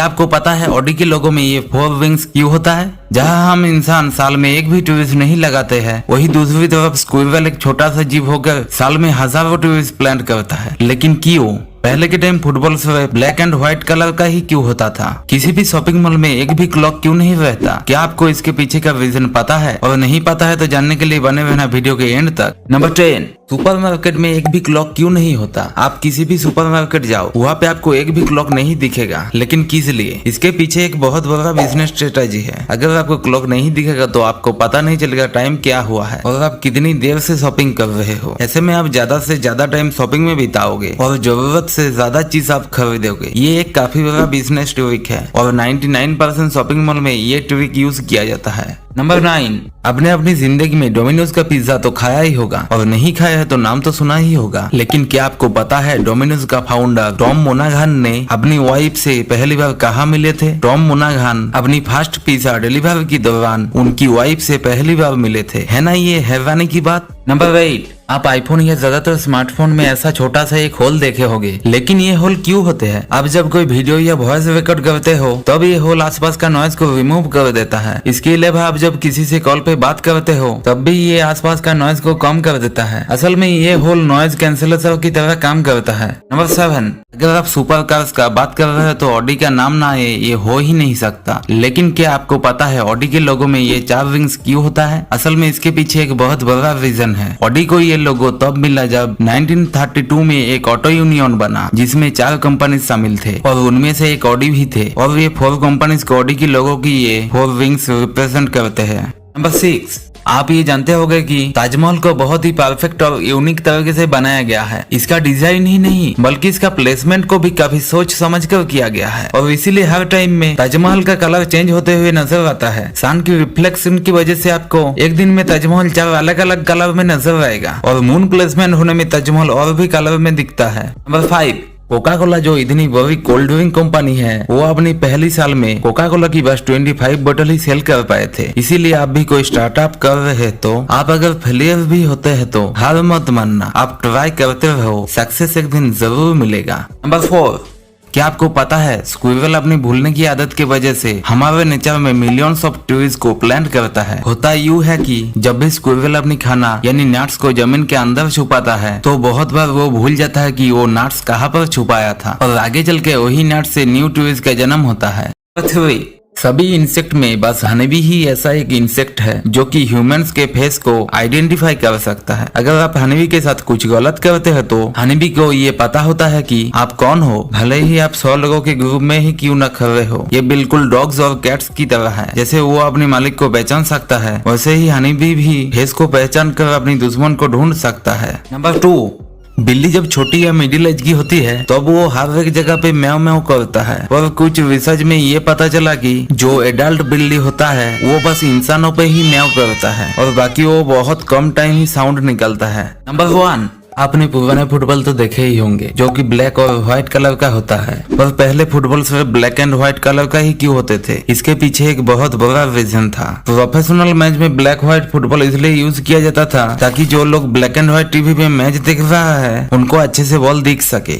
क्या आपको पता है ऑडी के लोगों में ये 4 विंग्स क्यों होता है? जहां हम इंसान साल में एक भी ट्विस्ट नहीं लगाते हैं, वही दूसरी तरफ स्क्विरल एक छोटा सा जीव होकर साल में हजारों ट्विस्ट प्लांट करता है। लेकिन क्यों? पहले के टाइम फुटबॉल से ब्लैक एंड व्हाइट कलर का ही क्यों होता था? किसी भी शॉपिंग मॉल में एक भी क्लॉक क्यों नहीं रहता? क्या आपको इसके पीछे का रीजन पता है? और नहीं पता है तो जानने के लिए बने रहना वीडियो के एंड तक। नंबर 10, सुपरमार्केट में एक भी क्लॉक क्यों नहीं होता? आप किसी भी सुपरमार्केट जाओ, वहाँ पे आपको एक भी क्लॉक नहीं दिखेगा। लेकिन किस लिए? इसके पीछे एक बहुत बड़ा बिजनेस स्ट्रेटेजी है। अगर आपको क्लॉक नहीं दिखेगा तो आपको पता नहीं चलेगा टाइम क्या हुआ है और आप कितनी देर से शॉपिंग कर रहे हो। ऐसे में आप ज्यादा से ज्यादा टाइम शॉपिंग में बिताओगे और जरूरत से ज्यादा चीज आप खरीदोगे। ये एक काफी बड़ा बिजनेस ट्रिक है और 99% शॉपिंग मॉल में ये ट्रिक यूज किया जाता है। नंबर 9, आपने अपनी जिंदगी में डोमिनोज का पिज्जा तो खाया ही होगा और नहीं खाया है तो नाम तो सुना ही होगा। लेकिन क्या आपको पता है डोमिनोज का फाउंडर टॉम मोनाघान ने अपनी वाइफ से पहली बार कहाँ मिले थे? टॉम मोनाघान अपनी फास्ट पिज्जा डिलीवरी के दौरान उनकी वाइफ से पहली बार मिले थे। है ना ये हैरानी की बात। नंबर 8, आप आईफोन या ज्यादातर स्मार्टफोन में ऐसा छोटा सा एक होल देखे होंगे, लेकिन ये होल क्यों होते हैं? आप जब कोई वीडियो या वॉइस रिकॉर्ड करते हो तब ये होल आसपास का नॉइज को रिमूव कर देता है। इसके अलावा आप जब किसी से कॉल पे बात करते हो तब भी ये आसपास का नॉइज को कम कर देता है। असल में ये होल नॉइज कैंसलेशन की तरह काम करता है। नंबर 7, अगर आप सुपर कार्स का बात कर रहे हो तो ऑडी का नाम ना आए ये हो ही नहीं सकता। लेकिन क्या आपको पता है ऑडी के लोगों में ये 4 विंग्स क्यों होता है? असल में इसके पीछे एक बहुत बड़ा रीजन है। ऑडी को ये लोगो तब मिला जब 1932 में एक ऑटो यूनियन बना जिसमें 4 कंपनी शामिल थे और उनमें से एक ऑडी भी थे और ये 4 कंपनीज को ऑडी के लोगों की ये 4 विंग्स रिप्रेजेंट करते हैं। नंबर 6, आप ये जानते होंगे कि ताजमहल को बहुत ही परफेक्ट और यूनिक तरीके से बनाया गया है। इसका डिजाइन ही नहीं बल्कि इसका प्लेसमेंट को भी काफी सोच समझ कर किया गया है और इसीलिए हर टाइम में ताजमहल का कलर चेंज होते हुए नजर आता है। सन की रिफ्लेक्शन की वजह से आपको एक दिन में ताजमहल 4 अलग अलग कलर में नजर आएगा और मून प्लेसमेंट होने में ताजमहल और भी कलर में दिखता है। नंबर 5, कोका कोला जो इतनी बड़ी कोल्ड ड्रिंक कंपनी है वो अपनी पहली साल में कोका कोला की बस 25 बोतल ही सेल कर पाए थे। इसीलिए आप भी कोई स्टार्टअप कर रहे तो आप अगर फेलियर भी होते हैं तो हार मत मानना, आप ट्राई करते रहो, सक्सेस एक दिन जरूर मिलेगा। नंबर 4, क्या आपको पता है स्क्विरल अपनी भूलने की आदत की वजह से हमारे नेचर में मिलियंस ऑफ ट्रीज को प्लांट करता है। होता यूं है कि जब भी स्क्विरल अपनी खाना यानी नट्स को जमीन के अंदर छुपाता है तो बहुत बार वो भूल जाता है कि वो नट्स कहाँ पर छुपाया था और आगे चल के वही नट्स से न्यू ट्रीज का जन्म होता है। सभी इंसेक्ट में बस हनीबी ही ऐसा एक इंसेक्ट है जो कि ह्यूमंस के फेस को आइडेंटिफाई कर सकता है। अगर आप हनीबी के साथ कुछ गलत करते हैं तो हनीबी को ये पता होता है कि आप कौन हो, भले ही आप 100 लोगों के ग्रुप में ही क्यों न खड़े हो। ये बिल्कुल डॉग्स और कैट्स की तरह है। जैसे वो अपने मालिक को पहचान सकता है वैसे ही हनीबी भी फेस को पहचान कर अपनी दुश्मन को ढूंढ सकता है। नंबर 2, बिल्ली जब छोटी या मिडिल एज की होती है तब वो हर एक जगह पे म्याऊ म्याऊ करता है और कुछ रिसर्च में ये पता चला कि जो एडल्ट बिल्ली होता है वो बस इंसानों पे ही म्याऊ करता है और बाकी वो बहुत कम टाइम ही साउंड निकलता है। नंबर 1, आपने पुराने फुटबॉल तो देखे ही होंगे जो कि ब्लैक और व्हाइट कलर का होता है, पर पहले फुटबॉल सिर्फ ब्लैक एंड व्हाइट कलर का ही क्यों होते थे? इसके पीछे एक बहुत बड़ा रीजन था। प्रोफेशनल मैच में ब्लैक व्हाइट फुटबॉल इसलिए यूज किया जाता था ताकि जो लोग ब्लैक एंड व्हाइट टीवी पे मैच देख रहा है उनको अच्छे से बॉल दिख सके।